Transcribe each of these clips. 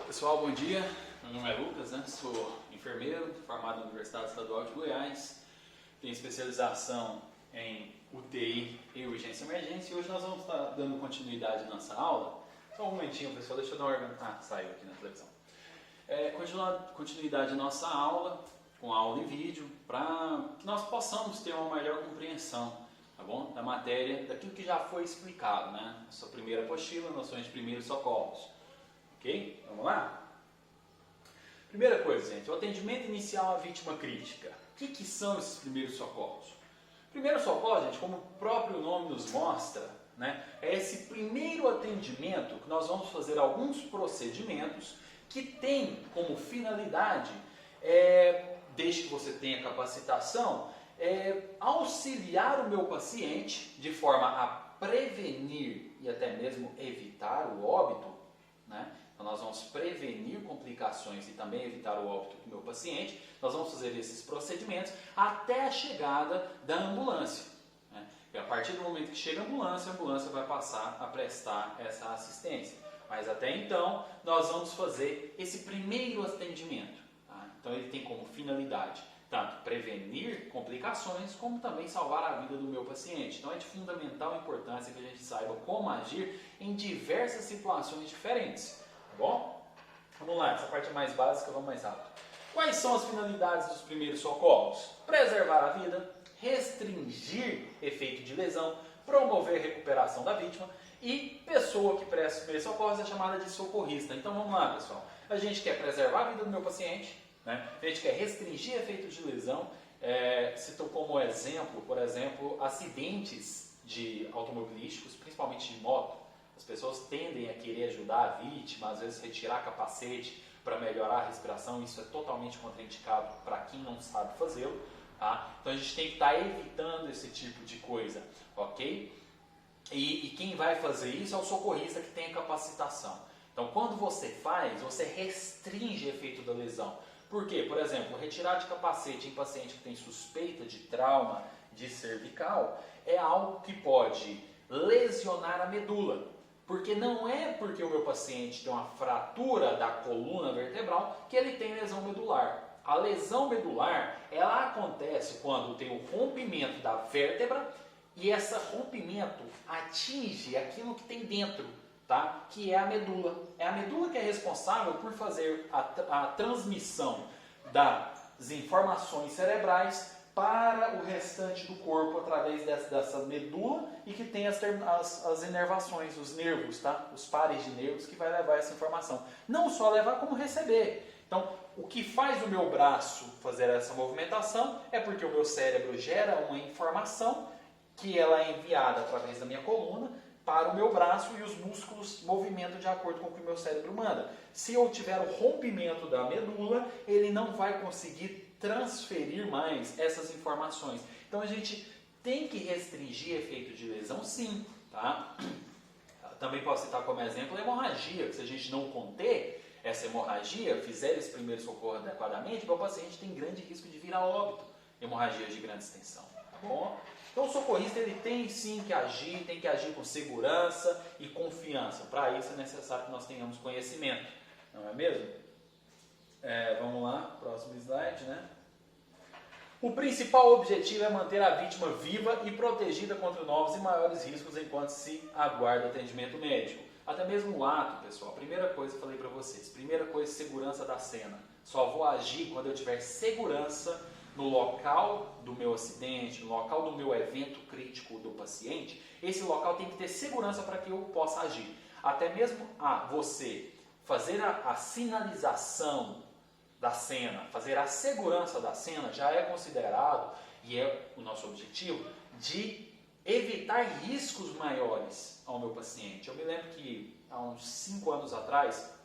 Pessoal, bom dia. Meu nome é Lucas, Sou enfermeiro, formado na Universidade Estadual de Goiás. Tenho especialização em UTI e urgência e emergência. E hoje nós vamos estar dando continuidade à nossa aula. Só um momentinho, pessoal, deixa eu dar uma organização. Saiu aqui na televisão. Continuidade à nossa aula, com aula em vídeo, para que nós possamos ter uma melhor compreensão, tá bom? Da matéria, daquilo que já foi explicado, Nossa primeira apostila, noções de primeiros socorros. Ok? Vamos lá? Primeira coisa, gente, o atendimento inicial à vítima crítica. O que são esses primeiros socorros? Primeiro socorro, gente, como o próprio nome nos mostra, é esse primeiro atendimento que nós vamos fazer alguns procedimentos que tem como finalidade, desde que você tenha capacitação, auxiliar o meu paciente de forma a prevenir e até mesmo evitar o óbito, Então nós vamos prevenir complicações e também evitar o óbito do meu paciente. Nós vamos fazer esses procedimentos até a chegada da ambulância. E a partir do momento que chega a ambulância vai passar a prestar essa assistência. Mas até então, nós vamos fazer esse primeiro atendimento. Então ele tem como finalidade tanto prevenir complicações, como também salvar a vida do meu paciente. Então é de fundamental importância que a gente saiba como agir em diversas situações diferentes. Tá bom? Vamos lá, essa parte é mais básica, vamos mais rápido. Quais são as finalidades dos primeiros socorros? Preservar a vida, restringir efeito de lesão, promover recuperação da vítima e pessoa que presta os primeiros socorros é chamada de socorrista. Então vamos lá, pessoal. A gente quer preservar a vida do meu paciente, a gente quer restringir efeitos de lesão. Citou como exemplo, por exemplo, acidentes automobilísticos, principalmente de moto. As pessoas tendem a querer ajudar a vítima, às vezes retirar capacete para melhorar a respiração. Isso é totalmente contraindicado para quem não sabe fazê-lo. Então a gente tem que estar evitando esse tipo de coisa, ok? E quem vai fazer isso é o socorrista que tem a capacitação. Então quando você faz, você restringe o efeito da lesão. Por quê? Por exemplo, retirar de capacete em paciente que tem suspeita de trauma de cervical é algo que pode lesionar a medula. Porque não é porque o meu paciente tem uma fratura da coluna vertebral que ele tem lesão medular. A lesão medular, ela acontece quando tem o rompimento da vértebra e esse rompimento atinge aquilo que tem dentro, que é a medula. É a medula que é responsável por fazer a transmissão das informações cerebrais para o restante do corpo através dessa medula e que tem as inervações, os nervos, os pares de nervos que vai levar essa informação. Não só levar, como receber. Então, o que faz o meu braço fazer essa movimentação é porque o meu cérebro gera uma informação que ela é enviada através da minha coluna para o meu braço e os músculos movimentam de acordo com o que o meu cérebro manda. Se eu tiver o rompimento da medula, ele não vai conseguir transferir mais essas informações. Então a gente tem que restringir efeito de lesão, sim. Também posso citar como exemplo a hemorragia, que se a gente não conter essa hemorragia, fizer esse primeiro socorro adequadamente, o paciente tem grande risco de vir a óbito, hemorragia de grande extensão. Tá bom? Então o socorrista ele tem sim que agir, tem que agir com segurança e confiança. Para isso é necessário que nós tenhamos conhecimento, não é mesmo? Vamos lá, próximo slide, O principal objetivo é manter a vítima viva e protegida contra novos e maiores riscos enquanto se aguarda atendimento médico. Até mesmo o ato, pessoal, primeira coisa que eu falei para vocês, primeira coisa, segurança da cena. Só vou agir quando eu tiver segurança no local do meu acidente, no local do meu evento crítico do paciente. Esse local tem que ter segurança para que eu possa agir. Até mesmo você fazer a sinalização da cena, fazer a segurança da cena já é considerado, e é o nosso objetivo, de evitar riscos maiores ao meu paciente. Eu me lembro que há uns 5 anos atrás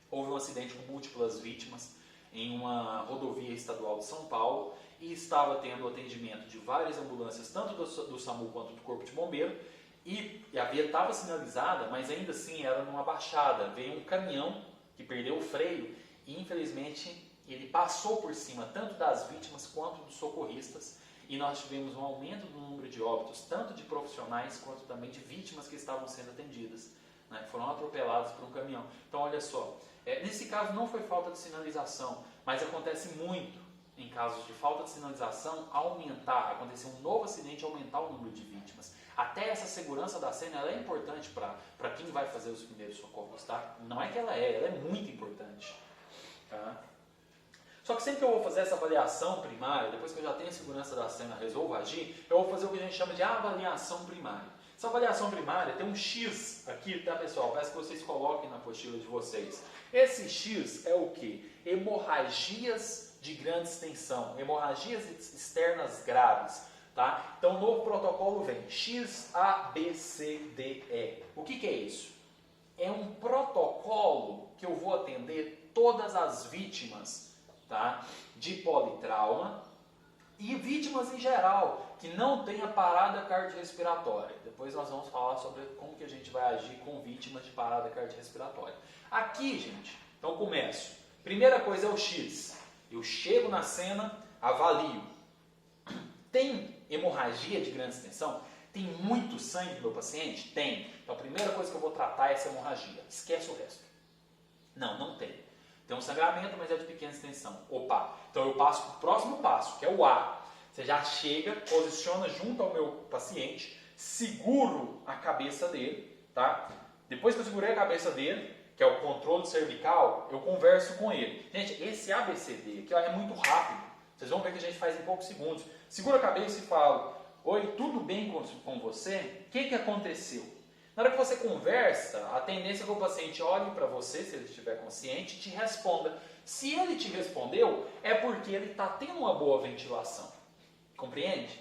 houve um acidente com múltiplas vítimas em uma rodovia estadual de São Paulo e estava tendo atendimento de várias ambulâncias, tanto do SAMU quanto do Corpo de Bombeiro, e a via estava sinalizada, mas ainda assim era numa baixada. Veio um caminhão que perdeu o freio e infelizmente ele passou por cima tanto das vítimas quanto dos socorristas e nós tivemos um aumento do número de óbitos, tanto de profissionais quanto também de vítimas que estavam sendo atendidas. né? Foram atropelados por um caminhão. Então, olha só, nesse caso não foi falta de sinalização, mas acontece muito em casos de falta de sinalização acontecer um novo acidente e aumentar o número de vítimas. Até essa segurança da cena ela é importante para quem vai fazer os primeiros socorros, tá? Não é que ela é muito importante. Tá? Só que sempre que eu vou fazer essa avaliação primária, depois que eu já tenho a segurança da cena, resolvo agir, eu vou fazer o que a gente chama de avaliação primária. Essa avaliação primária tem um X aqui, tá pessoal? Peço que vocês coloquem na apostila de vocês. Esse X é o que? Hemorragias de grande extensão, hemorragias externas graves. Tá? Então o novo protocolo vem X, A, B, C, D, E. O que é isso? É um protocolo que eu vou atender todas as vítimas, tá? De politrauma e vítimas em geral que não tenha parada cardiorrespiratória. Depois nós vamos falar sobre como que a gente vai agir com vítimas de parada cardiorrespiratória. Aqui, gente, então começo. Primeira coisa é o X. Eu chego na cena, avalio. Tem hemorragia de grande extensão? Tem muito sangue no meu paciente? Tem. Então a primeira coisa que eu vou tratar é essa hemorragia. Esquece o resto. Não tem. Tem um sangramento, mas é de pequena extensão. Opa! Então eu passo para o próximo passo, que é o A. Você já chega, posiciona junto ao meu paciente, seguro a cabeça dele, tá? Depois que eu segurei a cabeça dele, que é o controle cervical, eu converso com ele. Gente, esse ABCD aqui ó, é muito rápido. Vocês vão ver que a gente faz em poucos segundos. Segura a cabeça e fala: oi, tudo bem com você? O que aconteceu? Na hora que você conversa, a tendência é que o paciente olhe para você, se ele estiver consciente, e te responda. Se ele te respondeu, é porque ele está tendo uma boa ventilação. Compreende?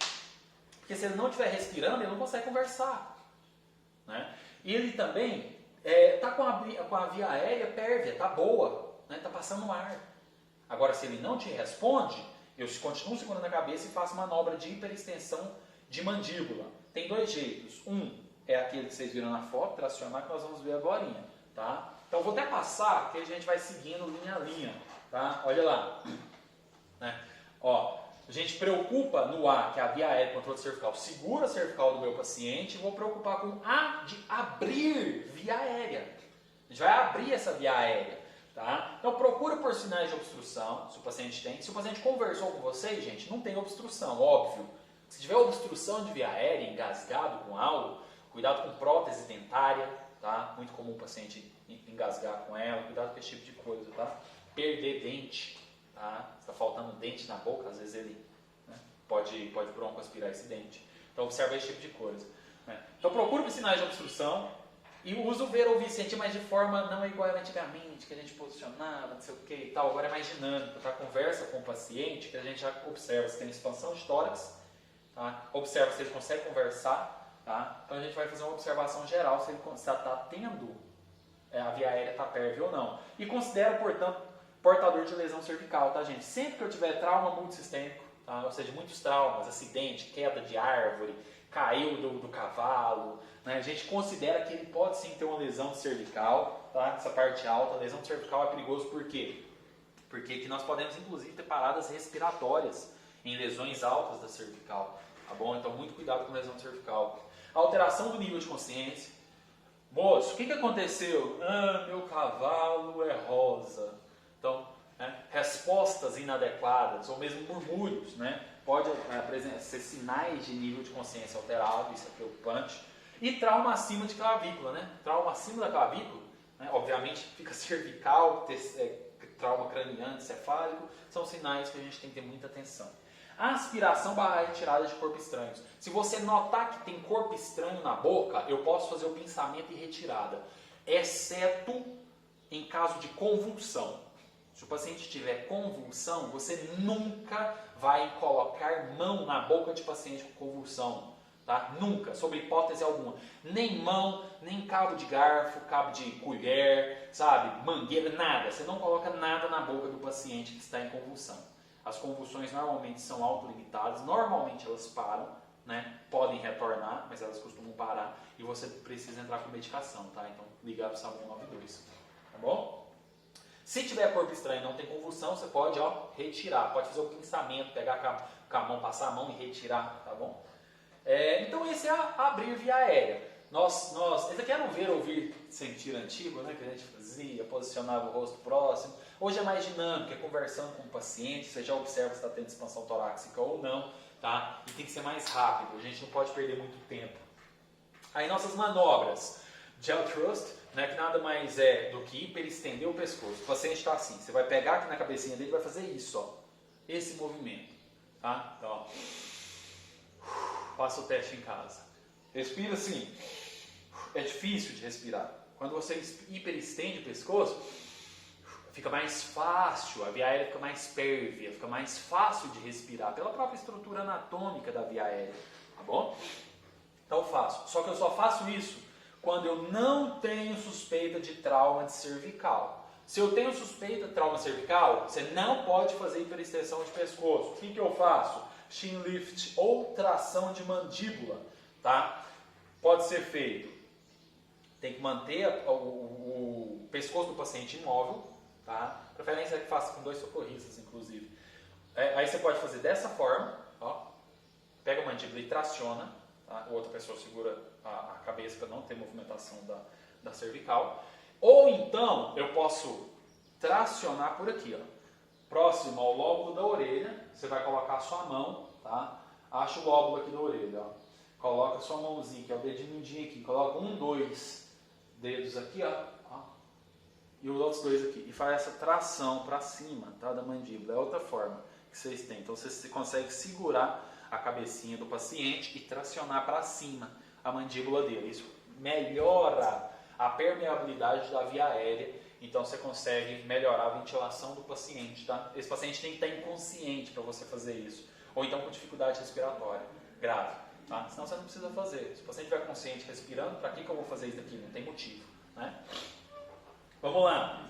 Porque se ele não estiver respirando, ele não consegue conversar. Né? E ele também está com a via aérea pérvia, está boa, está passando ar. Agora, se ele não te responde, eu continuo segurando a cabeça e faço manobra de hiperextensão de mandíbula. Tem dois jeitos. Um é aquele que vocês viram na foto, tracionar, que nós vamos ver agora. Tá? Então, eu vou até passar, que a gente vai seguindo linha a linha. Tá? Olha lá. Né? Ó, a gente preocupa no A, que é a via aérea, controle cervical. Segura a cervical do meu paciente e vou preocupar com A de abrir via aérea. A gente vai abrir essa via aérea. Tá? Então procura por sinais de obstrução, se o paciente tem. Se o paciente conversou com vocês, gente, não tem obstrução, óbvio. Se tiver obstrução de via aérea, engasgado com algo, cuidado com prótese dentária, tá? Muito comum o paciente engasgar com ela, cuidado com esse tipo de coisa, tá? Perder dente, tá? Se está faltando dente na boca, às vezes ele pode broncoaspirar esse dente. Então observa esse tipo de coisa. Né? Então procura por sinais de obstrução. E usa o ver, ouvir, sentir, mas de forma não é igual antigamente, que a gente posicionava, não sei o que e tal. Agora é mais dinâmico, tá? Conversa com o paciente, que a gente já observa se tem expansão de tórax, tá? Observa se ele consegue conversar, tá? Então a gente vai fazer uma observação geral se ele está tendo, a via aérea está pérvia ou não. E considera, portanto, portador de lesão cervical, tá, gente? Sempre que eu tiver trauma multissistêmico, tá? Ou seja, muitos traumas, acidente, queda de árvore, caiu do cavalo, né? A gente considera que ele pode sim ter uma lesão cervical, tá? Essa parte alta, a lesão cervical é perigoso por quê? Porque aqui nós podemos inclusive ter paradas respiratórias em lesões altas da cervical, tá bom? Então muito cuidado com lesão cervical. Alteração do nível de consciência. Moço, o que aconteceu? Meu cavalo é rosa. Então, respostas inadequadas ou mesmo murmúrios, né? Pode ser sinais de nível de consciência alterado, isso é preocupante. E trauma acima de clavícula, né? Trauma acima da clavícula, né? Obviamente fica cervical, trauma craniano, encefálico, são sinais que a gente tem que ter muita atenção. Aspiração / retirada de corpo estranhos. Se você notar que tem corpo estranho na boca, eu posso fazer o pinçamento e retirada, exceto em caso de convulsão. Se o paciente tiver convulsão, você nunca vai colocar mão na boca de paciente com convulsão. Tá? Nunca, sob hipótese alguma. Nem mão, nem cabo de garfo, cabo de colher, sabe? Mangueira, nada. Você não coloca nada na boca do paciente que está em convulsão. As convulsões normalmente são autolimitadas, normalmente elas param, né? Podem retornar, mas elas costumam parar. E você precisa entrar com medicação, tá? Então ligar para o SAMU 192, tá bom? Se tiver corpo estranho e não tem convulsão, você pode retirar. Pode fazer o pinçamento, pegar com a mão, passar a mão e retirar, tá bom? Então esse é abrir via aérea. Esse aqui era um ver, ouvir, sentir antigo, né? Que a gente fazia, posicionava o rosto próximo. Hoje é mais dinâmico, é conversando com o paciente, você já observa se está tendo expansão torácica ou não, tá? E tem que ser mais rápido, a gente não pode perder muito tempo. Aí nossas manobras, gel thrust, né, que nada mais é do que hiperestender o pescoço. O paciente está assim, você vai pegar aqui na cabecinha dele e vai fazer isso, ó, esse movimento, tá? Então, ó, faça o teste em casa. Respira assim, é difícil de respirar. Quando você hiperestende o pescoço, fica mais fácil, a via aérea fica mais pérvia, fica mais fácil de respirar, pela própria estrutura anatômica da via aérea, tá bom? Então eu faço, só que eu só faço isso quando eu não tenho suspeita de trauma de cervical. Se eu tenho suspeita de trauma cervical, você não pode fazer hiperextensão de pescoço. O que eu faço? Chin lift ou tração de mandíbula, tá? Pode ser feito. Tem que manter o pescoço do paciente imóvel, tá? Preferência é que faça com 2 socorristas, inclusive. Aí você pode fazer dessa forma, ó. Pega a mandíbula e traciona, tá? Outra pessoa segura a cabeça para não ter movimentação da cervical. Ou então, eu posso tracionar por aqui, ó. Próximo ao lóbulo da orelha, você vai colocar a sua mão, tá? Acha o lóbulo aqui da orelha, ó. Coloca a sua mãozinha, que é o dedinho mindinho aqui. Coloca 1, 2 dedos aqui, ó. E os outros 2 aqui. E faz essa tração para cima, tá? Da mandíbula. É outra forma que vocês têm. Então, você consegue segurar a cabecinha do paciente e tracionar para cima a mandíbula dele. Isso melhora a permeabilidade da via aérea. Então, você consegue melhorar a ventilação do paciente, tá? Esse paciente tem que estar inconsciente para você fazer isso. Ou então com dificuldade respiratória grave. Tá? Senão você não precisa fazer. Se o paciente estiver consciente respirando, para que eu vou fazer isso daqui? Não tem motivo. Né? Vamos lá.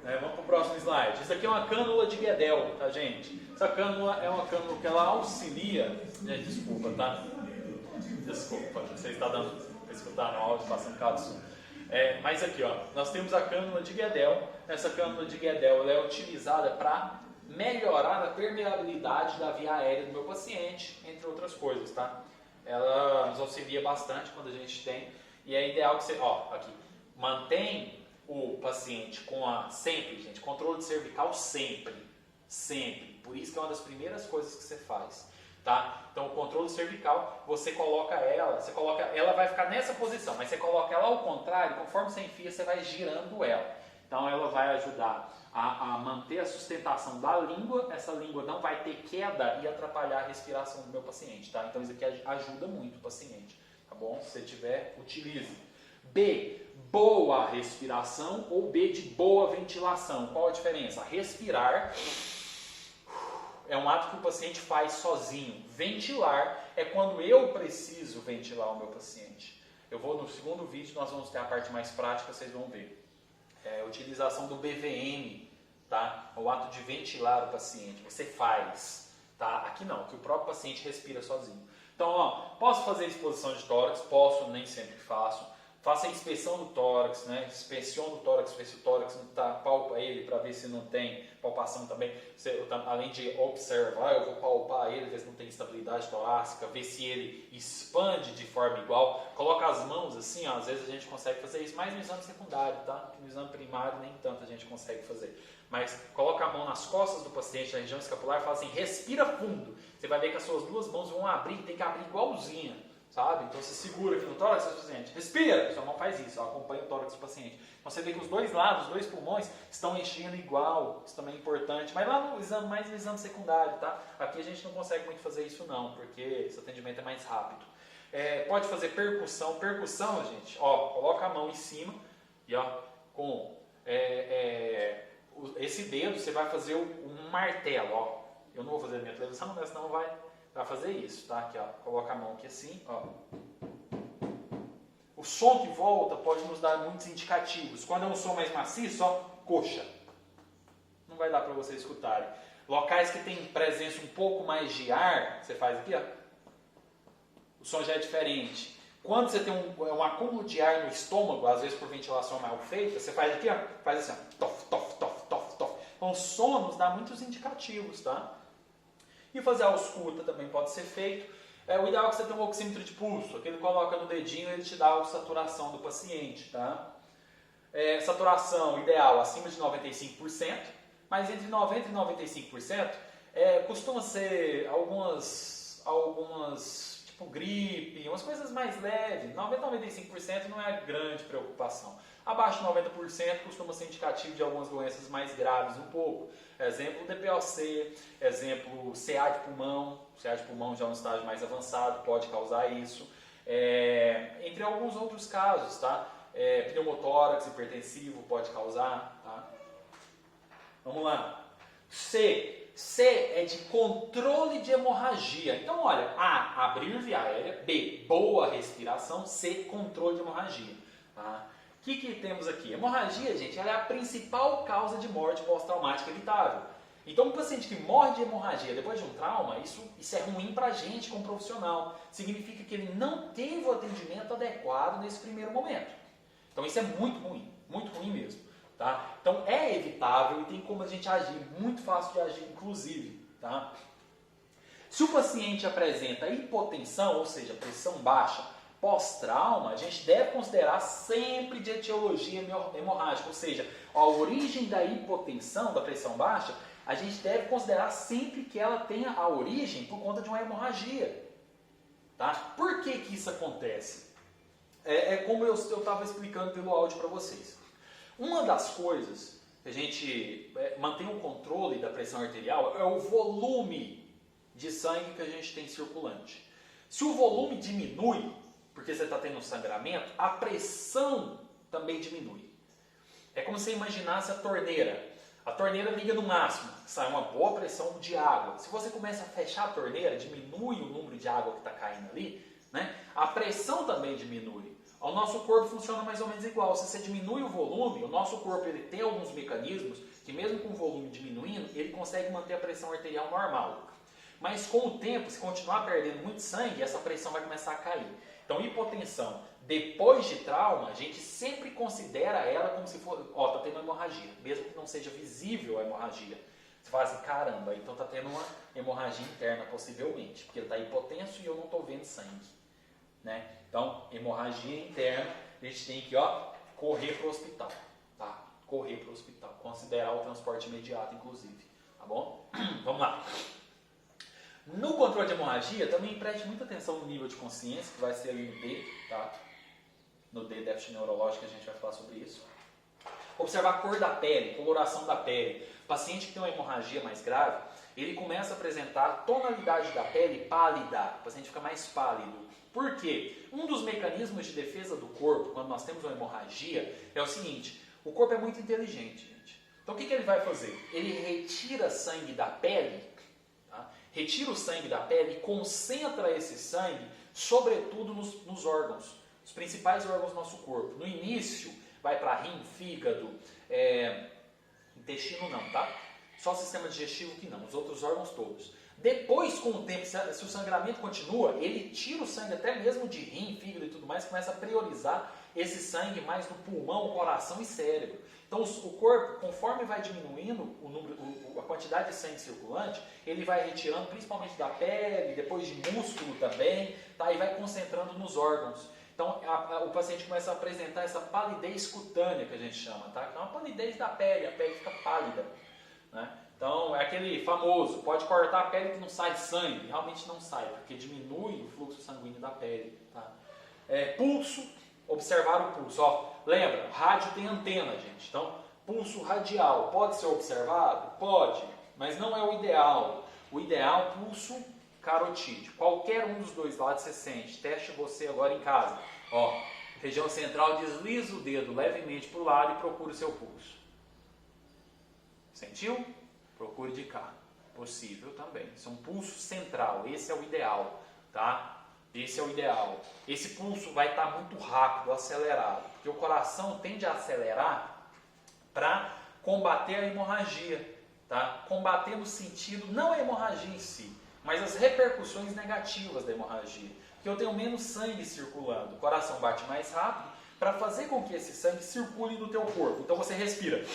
Vamos para o próximo slide. Isso aqui é uma cânula de Guedel, tá, gente? Essa cânula é uma cânula que ela auxilia... Gente, desculpa, tá? Desculpa, você está dando para escutar no áudio, passando um bocado de som. Mas aqui, ó, nós temos a cânula de Guedel. Essa cânula de Guedel ela é utilizada para melhorar a permeabilidade da via aérea do meu paciente, entre outras coisas, tá? Ela nos auxilia bastante quando a gente tem, e é ideal que você, ó, aqui, mantém o paciente com sempre, gente, controle cervical sempre, por isso que é uma das primeiras coisas que você faz, tá? Então o controle cervical, você coloca ela vai ficar nessa posição, mas você coloca ela ao contrário, conforme você enfia, você vai girando ela, então ela vai ajudar a manter a sustentação da língua, essa língua não vai ter queda e atrapalhar a respiração do meu paciente, tá? Então isso aqui ajuda muito o paciente, tá bom? Se você tiver, utilize. B, boa respiração ou B de boa ventilação. Qual a diferença? Respirar é um ato que o paciente faz sozinho. Ventilar é quando eu preciso ventilar o meu paciente. Eu vou no segundo vídeo, nós vamos ter a parte mais prática, vocês vão ver. A utilização do BVM, tá? O ato de ventilar o paciente, você faz, tá? Aqui não, que o próprio paciente respira sozinho. Então, ó, posso fazer exposição de tórax? Posso, nem sempre faço. Faça a inspeção do tórax, né? Inspeciona o tórax, vê se o tórax não está, palpa ele para ver se não tem palpação também. Além de observar, eu vou palpar ele, ver se não tem estabilidade torácica, ver se ele expande de forma igual. Coloca as mãos assim, ó, às vezes a gente consegue fazer isso, mais no exame secundário, tá? No exame primário nem tanto a gente consegue fazer. Mas coloca a mão nas costas do paciente, na região escapular, e fala assim, respira fundo. Você vai ver que as suas 2 mãos vão abrir, tem que abrir igualzinha. Sabe? Então você segura aqui no tórax do paciente, respira, sua mão faz isso, acompanha o tórax do paciente. Então você vê que os 2 lados, os 2 pulmões estão enchendo igual, isso também é importante, mas lá no exame, mais no exame secundário, tá? Aqui a gente não consegue muito fazer isso não, porque esse atendimento é mais rápido. Pode fazer percussão, gente, ó, coloca a mão em cima e ó, com esse dedo você vai fazer um martelo, ó. Eu não vou fazer a minha televisão, mas senão vai fazer isso, tá? Aqui, ó, coloca a mão aqui assim, ó. O som que volta pode nos dar muitos indicativos. Quando é um som mais maciço, ó, coxa. Não vai dar para vocês escutarem. Locais que tem presença um pouco mais de ar, você faz aqui, ó. O som já é diferente. Quando você tem um acúmulo de ar no estômago, às vezes por ventilação mal feita, você faz aqui, ó, faz assim, ó, tof, tof, tof, tof, tof. Então o som nos dá muitos indicativos, tá? E fazer a ausculta também pode ser feito. O ideal é que você tenha um oxímetro de pulso, aquele que coloca no dedinho e ele te dá a saturação do paciente, tá? Saturação ideal acima de 95%, mas entre 90% e 95% costuma ser algumas tipo gripe, umas coisas mais leves. 90% a 95% não é grande preocupação. Abaixo de 90% costuma ser indicativo de algumas doenças mais graves um pouco. Exemplo DPOC, exemplo CA de pulmão. CA de pulmão já é um estágio mais avançado, pode causar isso. Entre alguns outros casos, tá? Pneumotórax hipertensivo pode causar, tá? Vamos lá. C é de controle de hemorragia. Então, olha, A, abrir via aérea. B, boa respiração. C, controle de hemorragia. Tá? O que temos aqui? Hemorragia, gente, ela é a principal causa de morte pós-traumática evitável. Então, um paciente que morre de hemorragia depois de um trauma, isso é ruim pra gente como profissional. Significa que ele não teve o atendimento adequado nesse primeiro momento. Então, isso é muito ruim mesmo. Tá? Então é evitável e tem como a gente agir, muito fácil de agir inclusive. Tá? Se o paciente apresenta hipotensão, ou seja, pressão baixa, pós-trauma, a gente deve considerar sempre de etiologia hemorrágica, ou seja, a origem da hipotensão, da pressão baixa, a gente deve considerar sempre que ela tenha a origem por conta de uma hemorragia. Tá? Por que isso acontece? Como eu estava explicando pelo áudio para vocês. Uma das coisas que a gente mantém o controle da pressão arterial é o volume de sangue que a gente tem circulante. Se o volume diminui, porque você está tendo um sangramento, a pressão também diminui. É como se você imaginasse a torneira. A torneira liga no máximo, sai uma boa pressão de água. Se você começa a fechar a torneira, diminui o número de água que está caindo ali, né? A pressão também diminui. O nosso corpo funciona mais ou menos igual. Se você diminui o volume, o nosso corpo ele tem alguns mecanismos que mesmo com o volume diminuindo, ele consegue manter a pressão arterial normal. Mas com o tempo, se continuar perdendo muito sangue, essa pressão vai começar a cair. Então, hipotensão depois de trauma, a gente sempre considera ela como se for, tá tendo uma hemorragia, mesmo que não seja visível a hemorragia. Você fala assim, caramba, então tá tendo uma hemorragia interna possivelmente, porque ele está hipotenso e eu não estou vendo sangue. Né? Então, hemorragia interna, a gente tem que correr para o hospital, tá? Correr para o hospital, considerar o transporte imediato, inclusive, tá bom? Vamos lá. No controle de hemorragia, também preste muita atenção no nível de consciência, que vai ser ali no D, tá? No D, déficit neurológico, a gente vai falar sobre isso. Observar a cor da pele, coloração da pele. O paciente que tem uma hemorragia mais grave, ele começa a apresentar tonalidade da pele pálida, o paciente fica mais pálido. Por quê? Um dos mecanismos de defesa do corpo, quando nós temos uma hemorragia, é o seguinte, o corpo é muito inteligente, gente. Então o que ele vai fazer? Ele retira sangue da pele, tá? Retira o sangue da pele e concentra esse sangue, sobretudo nos órgãos, os principais órgãos do nosso corpo. No início, vai para rim, fígado, intestino não, tá? Só o sistema digestivo que não, os outros órgãos todos. Depois, com o tempo, se o sangramento continua, ele tira o sangue até mesmo de rim, fígado e tudo mais, começa a priorizar esse sangue mais no pulmão, coração e cérebro. Então o corpo, conforme vai diminuindo a quantidade de sangue circulante, ele vai retirando principalmente da pele, depois de músculo também, tá? E vai concentrando nos órgãos. Então o paciente começa a apresentar essa palidez cutânea que a gente chama, tá? Que é uma palidez da pele, a pele fica pálida, né? Então, é aquele famoso, pode cortar a pele que não sai sangue. Realmente não sai, porque diminui o fluxo sanguíneo da pele. Tá? Pulso, observar o pulso. Lembra, rádio tem antena, gente. Então, pulso radial pode ser observado? Pode, mas não é o ideal. O ideal é pulso carotídeo. Qualquer um dos dois lados você sente. Teste você agora em casa. Região central, desliza o dedo levemente para o lado e procura o seu pulso. Sentiu? Procure de cá. Possível também. Isso é um pulso central. Esse é o ideal. Tá? Esse é o ideal. Esse pulso vai estar muito rápido, acelerado. Porque o coração tende a acelerar para combater a hemorragia. Tá? Combater no sentido, não a hemorragia em si, mas as repercussões negativas da hemorragia. Porque eu tenho menos sangue circulando. O coração bate mais rápido para fazer com que esse sangue circule no teu corpo. Então você respira.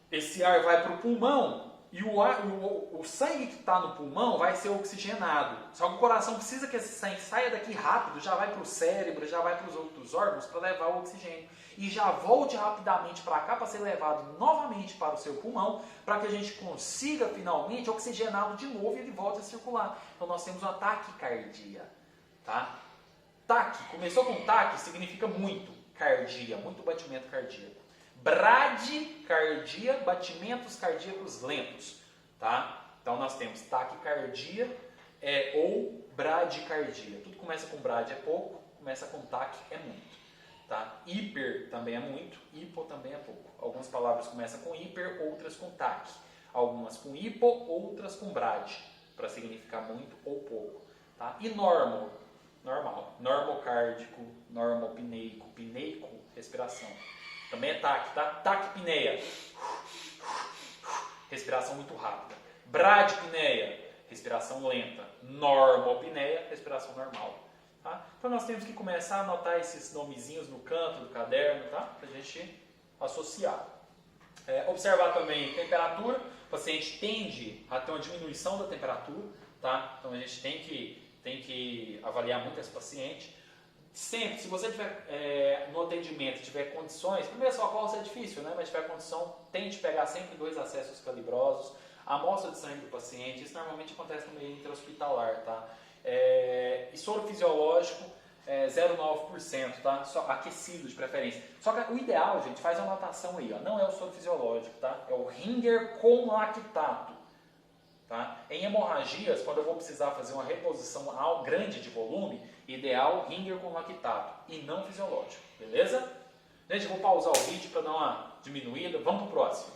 Esse ar vai para o pulmão E o sangue que está no pulmão vai ser oxigenado. Só que o coração precisa que esse sangue saia daqui rápido, já vai para o cérebro, já vai para os outros órgãos para levar o oxigênio. E já volte rapidamente para cá para ser levado novamente para o seu pulmão, para que a gente consiga finalmente oxigená-lo de novo e ele volte a circular. Então nós temos uma taquicardia. Tá? Taque, começou com taque, significa muito. Cardia, muito batimento cardíaco. Bradicardia, batimentos cardíacos lentos, tá? Então nós temos taquicardia ou bradicardia. Tudo começa com brad é pouco, começa com taque é muito, tá? Hiper também é muito, hipo também é pouco. Algumas palavras começam com hiper, outras com taque. Algumas com hipo, outras com brad, para significar muito ou pouco, tá? E normal, normocárdico, normopneico, pineico, respiração. Também é taque, tá? Taquipneia. Respiração muito rápida. Bradipneia. Respiração lenta. Normopneia. Respiração normal. Tá? Então nós temos que começar a anotar esses nomezinhos no canto do caderno, tá? Para a gente associar. Observar também temperatura. O paciente tende a ter uma diminuição da temperatura, tá? Então a gente tem que avaliar muito esse paciente. Sempre, se você tiver no atendimento, tiver condições, primeiro socorro é difícil, né? Mas tiver condição, tente pegar sempre 2 acessos calibrosos, amostra de sangue do paciente, isso normalmente acontece no meio intra-hospitalar, tá? E soro fisiológico, 0,9%, tá? Só aquecido de preferência. Só que o ideal, gente, faz uma anotação aí, ó, não é o soro fisiológico, tá? É o Ringer com lactato. Tá? Em hemorragias, quando eu vou precisar fazer uma reposição grande de volume, ideal Ringer com lactato e não fisiológico, beleza? Gente, eu vou pausar o vídeo para dar uma diminuída, vamos para o próximo.